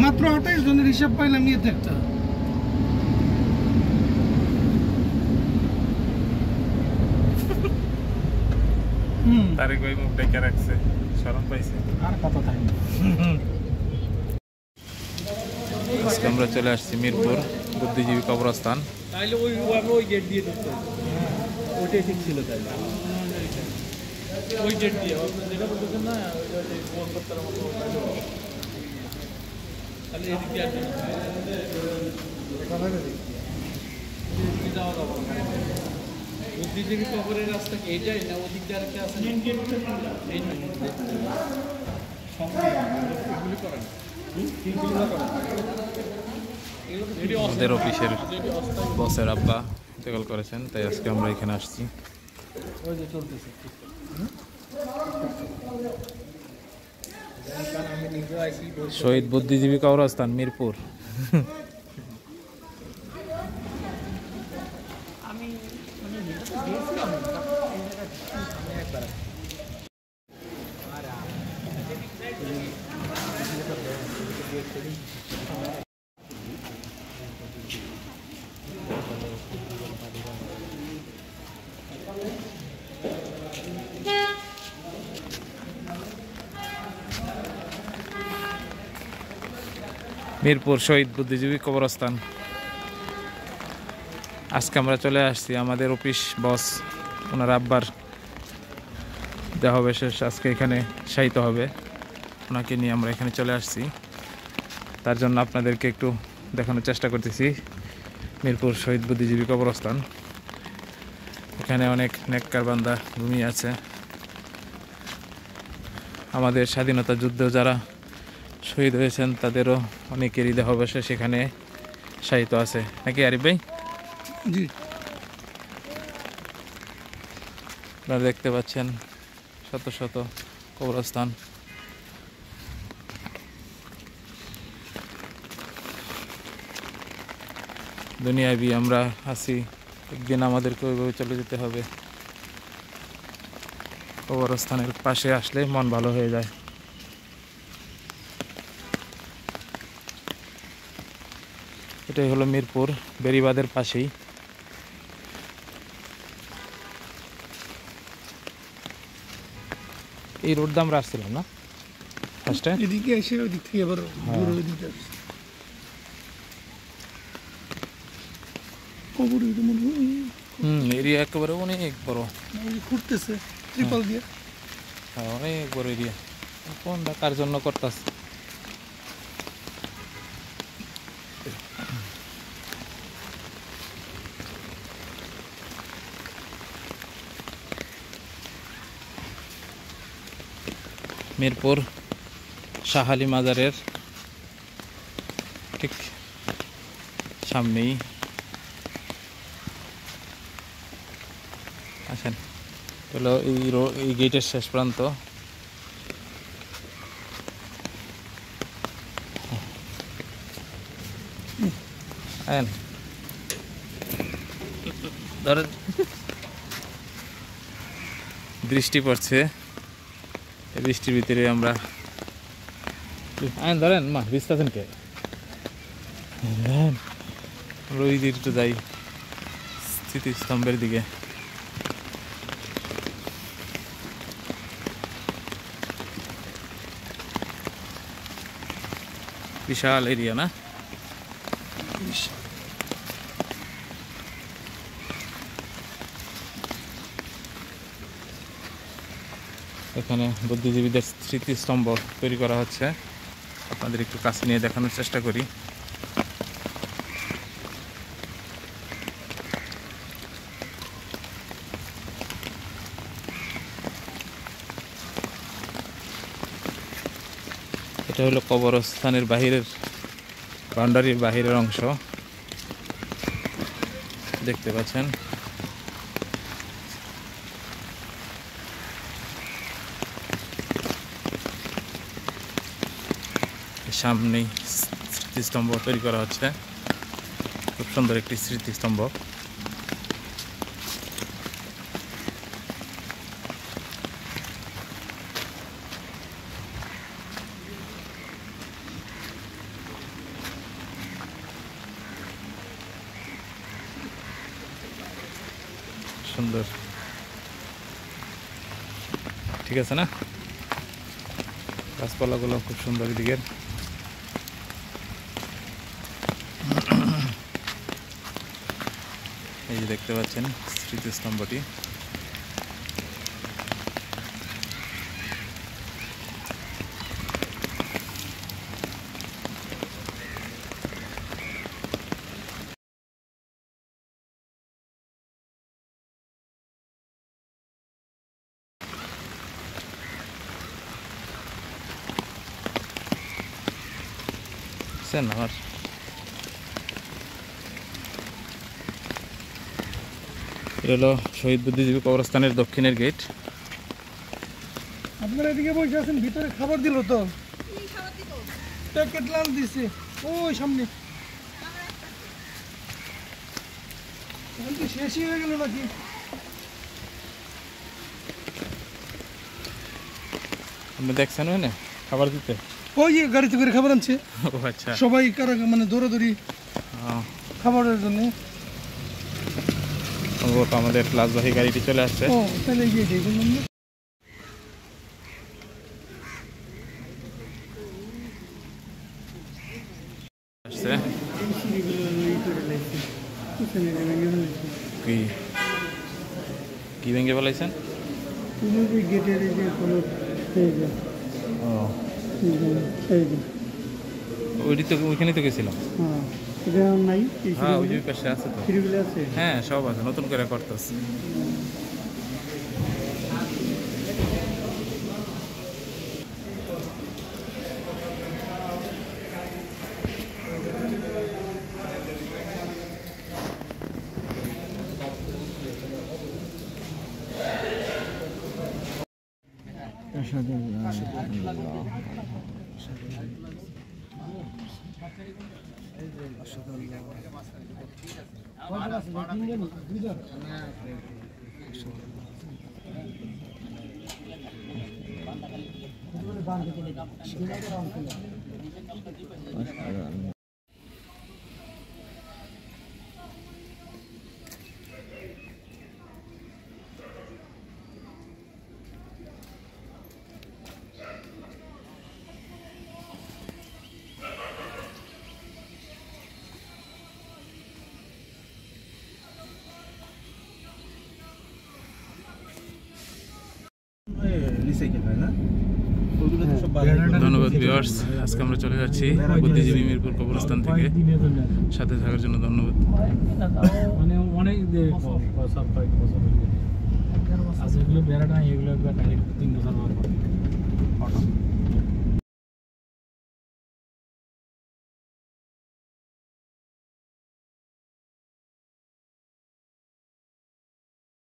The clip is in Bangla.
মাত্র 28 জনের হিসাব পাইলাম ইয়েতে একটা। তারিখ ওই মুখ ডেকে রাখছে, শরম পাইছে। আর কত থাকবে। আজকে আমরা চলে আসছি মিরপুর বুদ্ধিজীবী কবরস্থান। তাইলে ওই গেট দিয়ে ঢুকতে হবে, ওইটাই ঠিক ছিল। তাইলে ওই গেট দিয়ে যেটা বলতেছেন না, তাহলে এদিক দিয়ে যাওয়া যাবো। বুদ্ধিজীবী কবরের রাস্তা কি এইটাই না ওদিক দিয়ে আরেকটা আছে? আমাদের অফিসের বসের আব্বা ইন্তেকাল করেছেন, তাই আজকে আমরা এখানে আসছি। শহীদ বুদ্ধিজীবী কবরস্থান মিরপুর। মিরপুর শহীদ বুদ্ধিজীবী কবরস্থান। আজকে আমরা চলে আসছি, আমাদের অফিস বস ওনার আব্বার দেহাবশেষ আজকে এখানে শায়িত হবে, ওনাকে নিয়ে আমরা এখানে চলে আসছি। তার জন্য আপনাদেরকে একটু দেখানোর চেষ্টা করতেছি মিরপুর শহীদ বুদ্ধিজীবী কবরস্থান। এখানে অনেক নেককার বান্দা ঘুমিয়ে আছে। আমাদের স্বাধীনতা যুদ্ধে যারা শহীদ হয়েছেন তাদেরও অনেকেরই দেহাবশেষ সেখানে শায়িত আছে, নাকি আরিফ ভাই? জি, আপনারা দেখতে পাচ্ছেন শত শত কবরস্থান। দুনিয়াবি আমরা আছি, একদিন আমাদেরকে ওইভাবে চলে যেতে হবে। কবরস্থানের পাশে আসলে মন ভালো হয়ে যায়। এটাই হলো মিরপুর, বেরিবাদের পাশেই। এই রোড দিয়ে আমরা আসছিলাম না ফার্স্টে? এদিকে এসে ওই দিক থেকে আবার ঘুরে ওই দিকে আসছে। কবর এরিয়া একেবারে অনেক বড়, ঘুরতেছে ত্রিপল দিয়ে। হ্যাঁ অনেক বড় এরিয়া। কোনটা কার জন্য করতেছে? মিরপুর শাহ আলী মাজারের ঠিক সামনেই। আসেন, হলো এই গেটের শেষ প্রান্ত। ধরেন বৃষ্টি পড়ছে, এই বৃষ্টির ভিতরে আমরা ধরেন মা ভিজতেছেন কে? আমরা ওই দিকে একটু যাই স্মৃতিস্তম্ভের দিকে। বিশাল এরিয়া না? এখানে বুদ্ধিজীবীদের স্মৃতিস্তম্ভ তৈরি করা হচ্ছে। আপনাদের একটু কাছে নিয়ে দেখানোর চেষ্টা করি। এটা হলো কবরস্থানের বাহিরের বাউন্ডারির বাহিরের অংশ, দেখতে পাচ্ছেন। সামনেই স্মৃতিস্তম্ভ তৈরি করা হচ্ছে, খুব সুন্দর একটি স্মৃতিস্তম্ভ। সুন্দর, ঠিক আছে না? গাছপালাগুলো খুব সুন্দর এদিকের। এই যে দেখতে পাচ্ছেন স্মৃতিস্তম্ভটি। আমার এটা হলো শহীদ বুদ্ধিজীবী কবরস্থানের দক্ষিণের গেট। আপনারা এদিকে বসে আছেন, ভিতরে খাবার দিল তো, প্যাকেট লাল দিছে ওই সামনে। এখন তো শেষই হয়ে গেল নাকি? আপনি দেখছেন ওই না খাবার দিতে? ওই যে গাড়িতে করে খাবার আনছে ও আচ্ছা, সবাই, কারা মানে দৌড়াদৌড়ি খাবারের জন্য। সম্ভবত আমাদের প্লাসবাহী গাড়িটি চলে আসছে। ও তাহলে গিয়ে যাই বললাম না। আসছে কি কি ভেঙে ফেলাইছেন? গেটের ও ওইটি তো ওইখানেই তো গেছিলাম। হ্যাঁ ওই যে পাশে আছে তো, হ্যাঁ সব আছে, নতুন করে করতেছে। ধন্যবাদ ভিউয়ার্স, আজকে আমরা চলে যাচ্ছি বুদ্ধিজীবী মিরপুর কবরস্থান থেকে। সাথে থাকার জন্য ধন্যবাদ। মানে অনেক সব কয়েক বছর বেড়াটা এগুলো 3 বছর